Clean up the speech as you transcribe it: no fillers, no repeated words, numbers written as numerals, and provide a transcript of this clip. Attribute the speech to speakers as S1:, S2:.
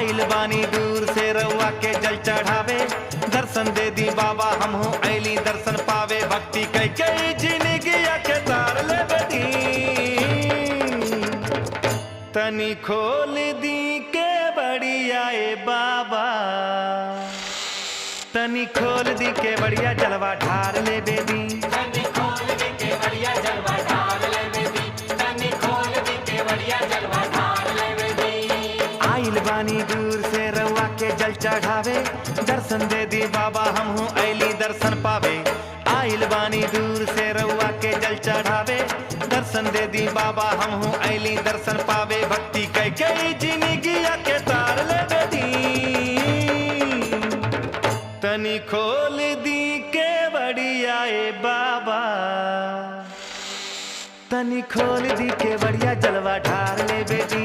S1: आइल बानी दूर से रउआ के जल चढ़ावे, दर्शन दे दी बाबा हमहू ऐली दर्शन पावे। भक्ति कई कई जिंदगी के तार ले बदी, तनी खोल दी के बढ़िया ए बाबा, तनी खोल दी के बढ़िया जलवा ढार ले बेदी।
S2: तनी खोल दी के बढ़िया जलवा ढार ले बेदी, तनी खोल दी के बढ़िया जलवा ढार ले बेदी।
S1: आइल बानी दूर से रउआ के जल चढ़ावे, दर्शन दे दी बाबा हमहू ऐली दर्शन पावे। आइल बानी दूर से रउआ के जल चढ़ावे, दर्शन दे दी बाबा हमहू ऐली दर्शन पावे। भक्ति कई कई जिंदगी के तार ले बेदी, तनी खोल दी के बढ़िया ए बाबा, तनी खोल दी के बढ़िया जलवा ढार ले बेदी।